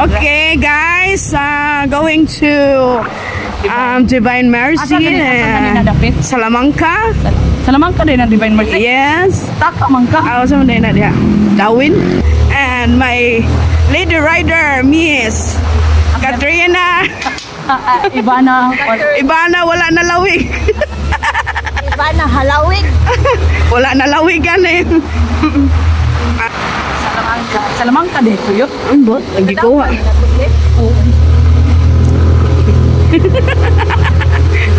Okay, guys, going to Divine Mercy, Salamanca. Salamanca din ang Divine Mercy. Yes. Takamangka. Also din na dia. Darwin and my lady rider Miss Katrina. Ibana wala na lawig. Ibana halawig. Wala na lawigan eh. Salamanca din ko yun. Ambot, lagi ko.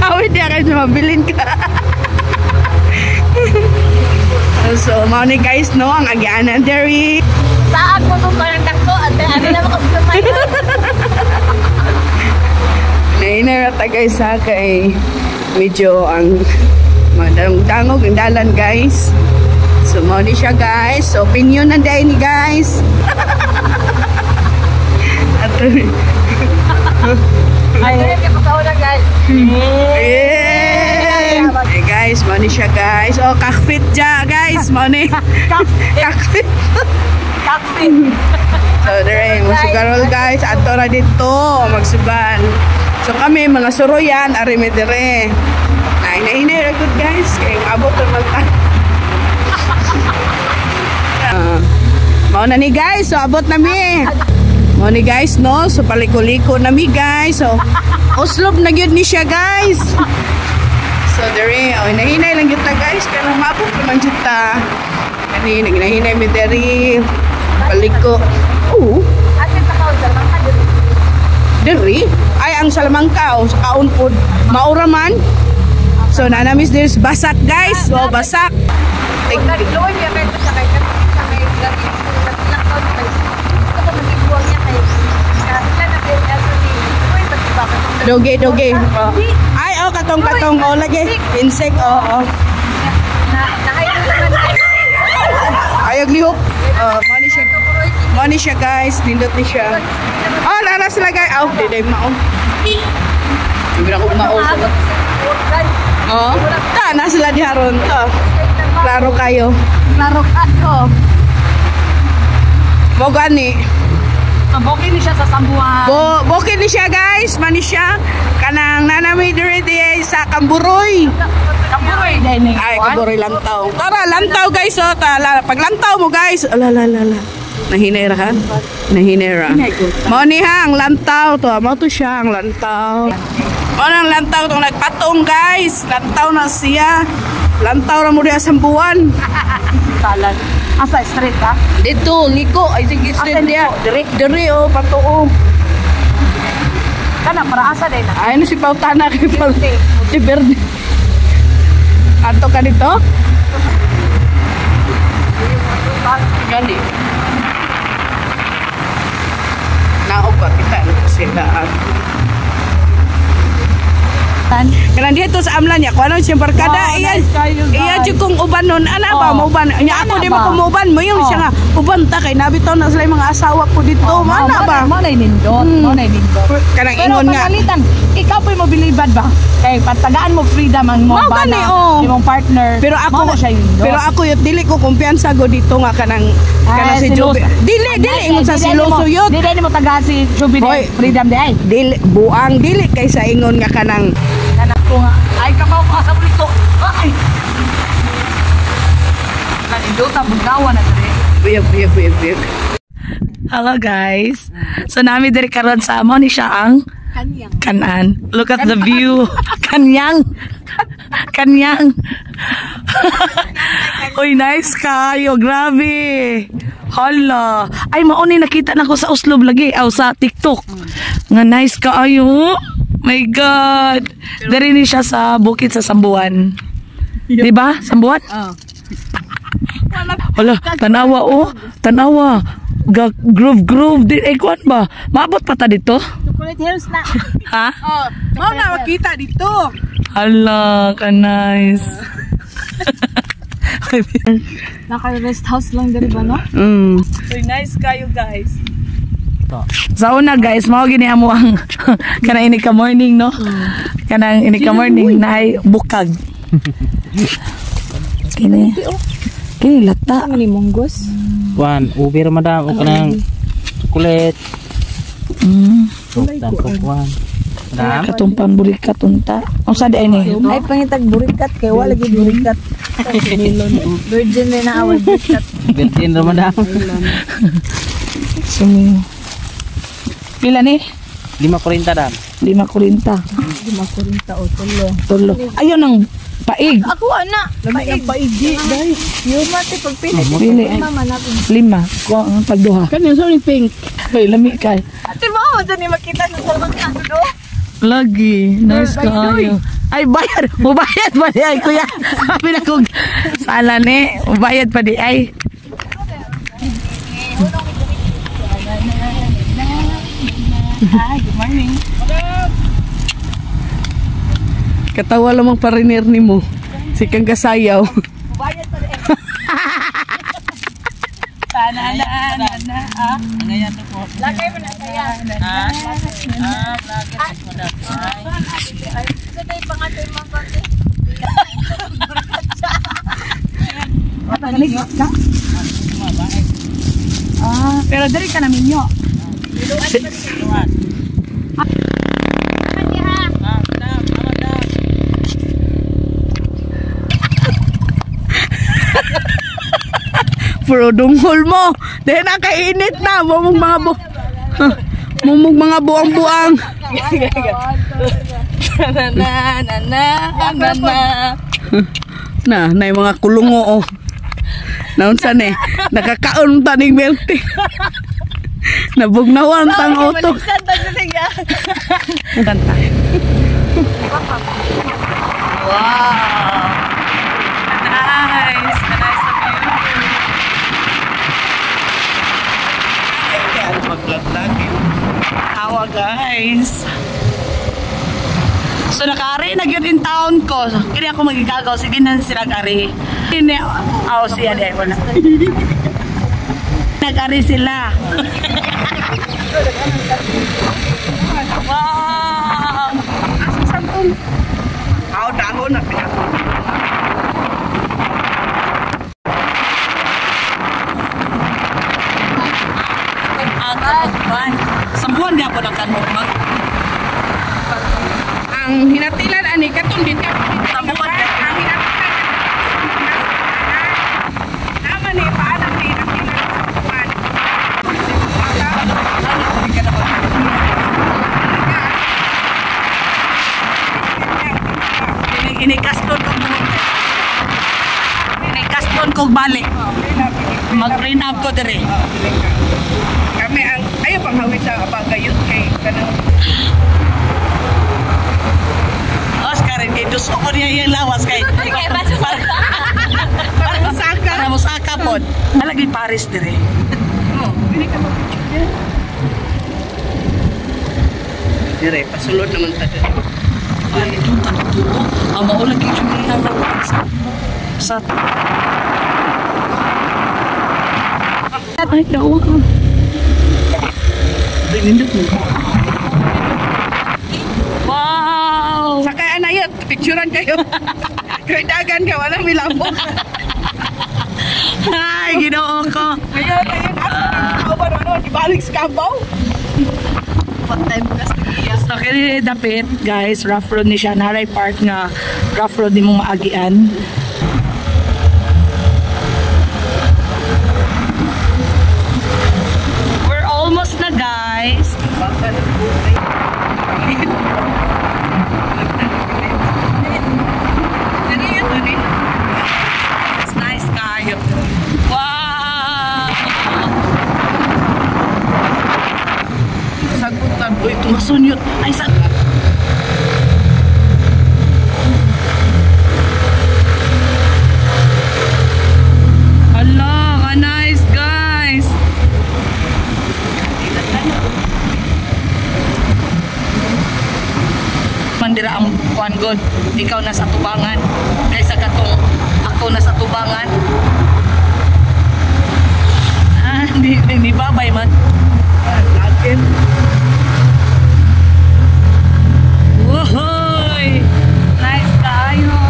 Awit dia kayo mabilin ka. So, mau ni guys no, ang agianan diri. Saan mo itong karandak ko? At ano na makasulamay ko? Nainarata guys ha, kay medyo ang madangog ang dalan guys. So, mau ni siya guys. So, opinion na day ni guys. Ay, kapag guys. Hey guys, mau ni siya guys. Oh, kakfit ja guys. Mau ni. Kakfit. Kakfit. So, there musikarol guys. Ato na dito. Magsuban. So, kami mga suroyan. Arime dire. Hinay-hinay good guys. Kaya abot naman tayo. Mau na ni guys. So, abot na mi. Mau ni guys no. So, paliko-liko na mi guys. So, uslob na yun ni siya guys. So, dere, hinahinay lang yun ta guys. Kaya mabuk naman yun ta. Kanina, hinahinay mi dere. Paliko. Oo. Asin sa kaon, Salamanca diri. Dere? Ay, ang Salamanca. Sa kaon po. Maura man. So, nanamis din basak guys. So, basak. Kung nag-loan niya kayo sa kay gabi. Lakon kayo. Ito kung nag-ibuwang niya kayo. Ilan na kayo niya sa ni. Uy, ba't ba? Doge. Ay, oh, katong. Oh, lagi. Insect, oh. Nakayo naman kayo. Ayog lihok. Money siya guys. Nindot ni siya. Oh, laras sila guys. Oh, di mao. Hindi na ko mao. Oh, na sila di haron to. Klaro kayo. Klaro kayo. Mo gani. Bokin ni siya sa Sambuan. Bokin ni siya guys. Mani siya. Kanang nanami diri sa Kamburoy. Kamburoy din. Ay, Kamburoy lantaw. Tara, lantaw guys. Oh, pag lantaw mo guys. Ala. Nahinera ka? Nahinera. Mo ni ha, ang lantaw to. Mo to siya, ang lantaw. Mo ang lantaw to nagpatong guys. Lantaw na siya. Lantaw na mo diya Sambuan. Talan. Asa straight ka? Dito, liko. I think it's dia. Diri oh, patuo. Kana para asa din. Ay, no si Pautana kay Palte. Di Verde. Ato ka dito? Gani. Naog ba kita sila Kanang dito sa amlan niya, kung ano siyang barkada, iya kung uban nun, ana ba, mauban, niya ako di mo kumuban mo, yung siya nga, uban ta, kay nabitaw na sila yung mga asawa ko dito, mana ba? Manay nindot. Kanang ingon nga. Pero pagalitan, ikaw po'y mobilibad ba? Kaya patagaan mo freedom ang mga bana, yung partner, pero ako yung dili ko kumpiyansa go dito nga kanang si Joby. Dili, ingon sa siloso yun. Dili mo taga si Joby freedom di ay. Dili, buang, dili kaysa ingon nga kanang anak ko nga. Ay, kabaw ka sa bulito. Ay! Nanindota, bugawa na dali. Buyag. Hello guys. So nami diri karon sa amo ni siya ang Kanan. Look at the view. Kanyang. Uy, nice kayo. Grabe. Hala. Ay, mauni nakita na ko sa Uslob lagi. Aw, sa TikTok. Nga nice kaayo. My God. Dari ni siya sa bukid sa Sambuan. Diba? Sambuan? Oo. Hala, tanawa oh. Tanawa. Groove din. Eh, kuwan ba? Maabot pa ta dito? Chocolate Hills na. Ha? Oh, mau na makita dito. Hala, ka nice. Naka-rest house lang diri ba no? So nice kayo guys. Sa una guys, mao gini amo ang kanang ini ka morning no. Kanang ini ka morning na ay bukag. Kini lata ni monggos. Wan, ubi ramadam o kanang chocolate. Tuktan kukuan. Madam. Katong pamburikat unta. Ang sa di ay ni. Ay pangitag burikat kay wala lagi burikat. Virgin na awal burikat. Virgin ra madam. Sumi. Pila ni? 5.40 dam. 5.40. 540 o tulo. Tulo. Ayun ang paig. Ako ana. Paigi guys. Yung mati pagpili. Pili. Mama natin. 5. Ko ang pagduha. Kanya sorry pink. Hoy, lami kay. Ate mo, dyan ni makita ng salmang kado. Lagi. Nice kaayo. Ay, bayad. Mubayad pa di ay, kuya. Sabi na kong sala ni. Mubayad pa di ay. Good morning. Katawa lamang pariner ni mo. Si kang kasayaw. Bayad pa rin. Ngayon po. Lagay mo na kaya. So, tayo pangatay mga konti. Pero dali ka namin nyo. Pero dunghol mo. Dahil nakainit na. Mumog mga buang-buang. Na yung mga kulungo oh. Naunsan eh. Nakakaon taning melty. Nabugnawan tang auto. Kanta. Wow. Nice. Nice of you. Kaya maglag-lagin. Awa guys. So nakari na yun in town ko. So kaya ako magigagaw. Sige na sila kari. Hindi. Siya di. Wala. Nag-ari sila. Wow! Asa santong? Dahon na pinakon. Sambuan niya po nagkanmukmag. Ang hinatilan ani katong dito. Sambuan niya. Ang hinatilan. Tama ni paano ni hinatilan sa sambuan. Inikaston kong buhok. Inikaston kong balik. Mag-print up ko dire. Kami ang ayaw pang hawid sa abagayot kay kanang Oscar kay duso ko niya yung lawas kay para musaka pod. Alagi Paris dire. Oh, pili ka mag-picture dire. Pasulod naman ta dire. Ay, itong tatuto. Ang maulag yung chumihan sa ay, dawa ka. Nindot mo. Wow! Sakay anayat, picturean kayo. Kaya dagan ka, walang milabok. Ay, ginoo ko. Ngayon, ibalik sa kabaw. So, kaya dapit, guys, rough road ni siya. Naray part nga rough road ni mong maagian. We're almost na, guys. It's nice kayo. Wow! Sagutan ko ito masunyot. Ay, sagutan. Hala, nice guys. Mandira ang kuan god. Ikaw nasa tubangan. Kaysa katong ako nasa tubangan. Hindi babay man. Lagin. Wohoy! Nice kayo!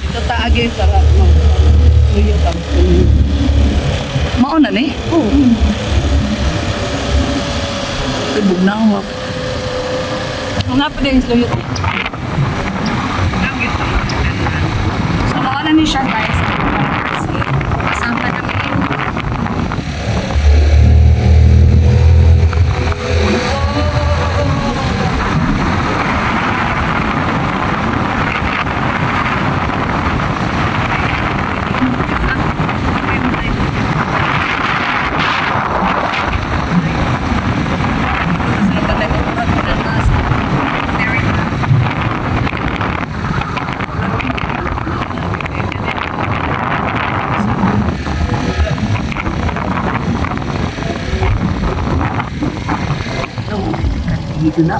Ito taagin para tuyot ang na ni? Oo. Tubog na ako. Nga pa din slow yun. So, mauna ni siya guys. Kasama na namin. Dito na.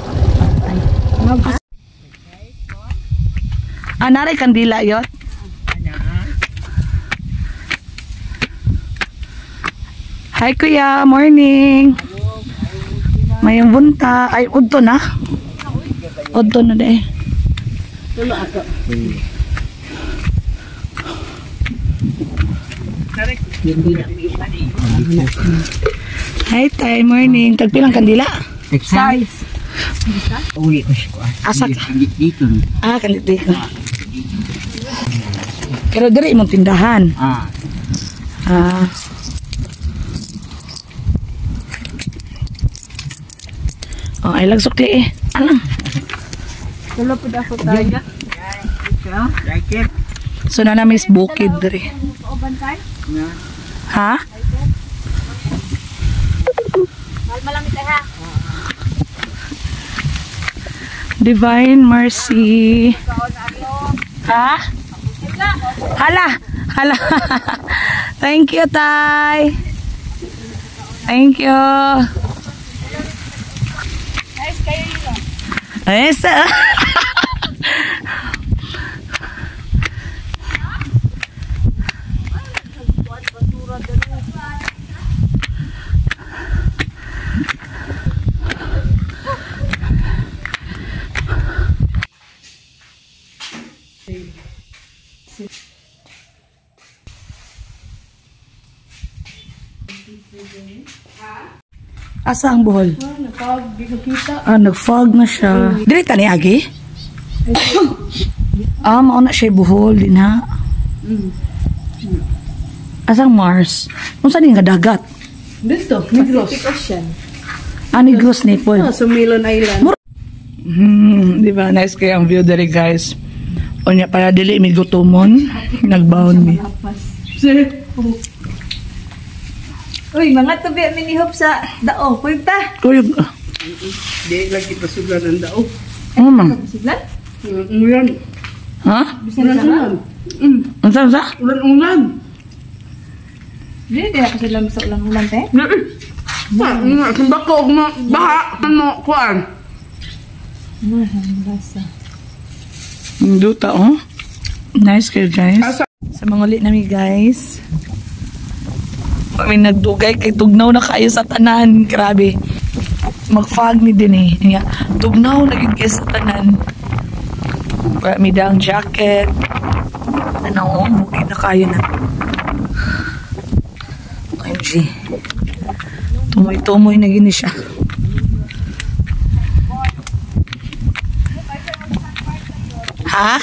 Naray kandila yun? Hi kuya, morning. Mayang bunta. Ay, udto na. Udto na de. Hi tay, morning. Tagpilang kandila? Size. Uli ko siya. Asa ka? Dito. Dito. Pero diri imong tindahan. Ay lang sukli eh. Alang. Tulo po ako tayo. So na namin is bukid diri. Ha? Malamit ha. Divine Mercy. Ha? Hala. Hala. Thank you, Tay. Thank you. Nice kayo yun. Yes. Asa ang buhol? Nag-fog na siya. Dirita ni Agi? Mauna siya buhol din ha. Asang Mars? Kung saan yung dagat? Dito, Negros. Negros Naples. Sa Milon Island. Di ba? Nice kayo ang view dari guys. O niya para dili mi gutomon. Nagbaon mi. Uy, mga tabi minihop sa dao. Pwagta. Kuyog. Di lagi pasuglan ng dao. Ano man? Siglan? Ulan. Ha? Ulan. Ang sa? Ulan. Di ako sila sa ulang-ulang te. Bako mo baha ano kuan. Basa. Duta oh. Nice kayo guys. Sa mga ulit namin guys. Kami nagdugay kay tugnaw na kayo sa tanan. Grabe. Mag-fog ni din eh. Tugnaw na yun kayo sa tanan. May daang jacket. Ano, bukid na kayo na. OMG. Tumoy-tumoy na gini siya. Ha?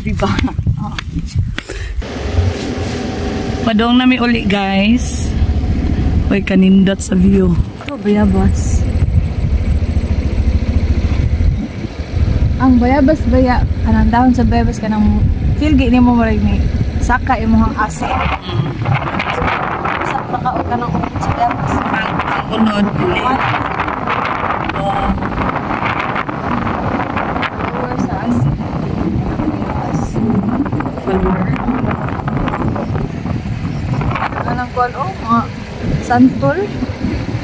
Diba? Padong nami uli guys. Uy, kanindot sa view. Oh, bayabas. Ang bayabas baya, kanang dahon sa bayabas kanang feel gini mo marig ni saka imong ase. Sa pagkao kanang sa bayabas. Ang unod uli. Or sa ase. Anong kuwan mga santol?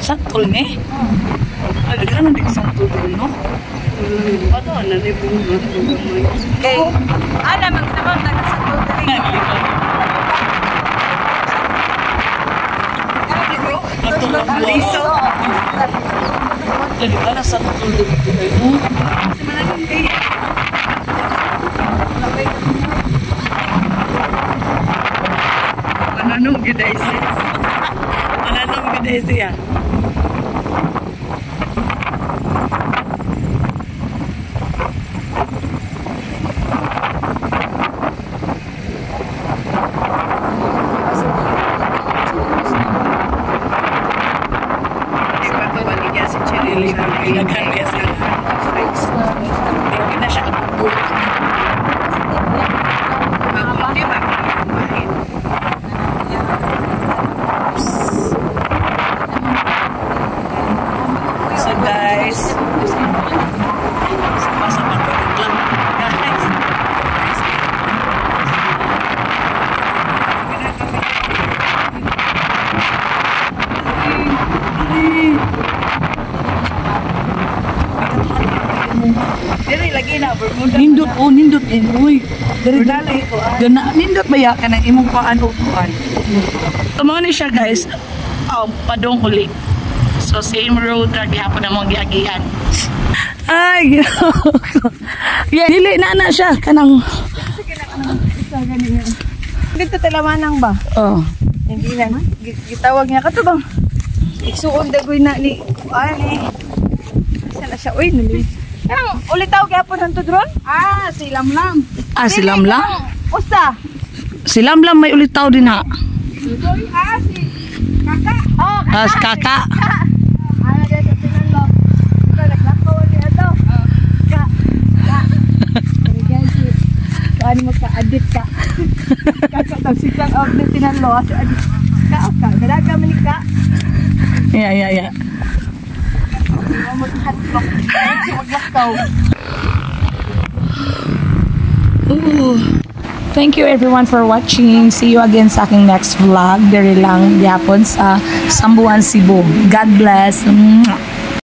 Santol ni? Ay, man di isang tubig, no? Ano, nanibong na ito gamay. Okay. Alam, magtamang nakasagot na rin. Aliso. Lagi ka na sa tubig dito, no? Mananong giday siya. Mananong giday siya. Ipagpabaligyan si Chirili. Ilaghan niya sa hindi na siya abot. Mabuti ba? Kumain. So guys, sama-sama tulog lang. Guys. Dili lagi na Bermuda. Nindot din. Uy. Dari ko. Nindot ba ya ka ng imong paan o kuan? Tumaw ni siya guys. Padong uli. So same road ra gihapon na mong giagian. Ay, ginawa ko. Yeah, dili na siya kanang Dito talamanang ba? oh. Hindi na. Gitawag niya ka to bang? Isuon dagoy na ni ani. Sana siya uy nili. Ang ulitaw gyapon ang tudron? Ah, si Lamlam. Ah, si Lamlam? Usa. Si Lamlam may ulitaw din ha. Si Kaka. Oh, Ah, si Kaka. Ano dyan sa pinalo? Ito, naglakaw ni Ato. Ka. Guys, ano mo ka-addict ka? Kakataw si Kang of the pinalo. Kasi addict ka o ka. Galaga mo ni ka. Yeah. Mag-hatlok. Maglakaw. Ooh. Thank you everyone for watching. See you again sa aking next vlog. Diri lang yapon sa Sambuan, Cebu. God bless. Mwah.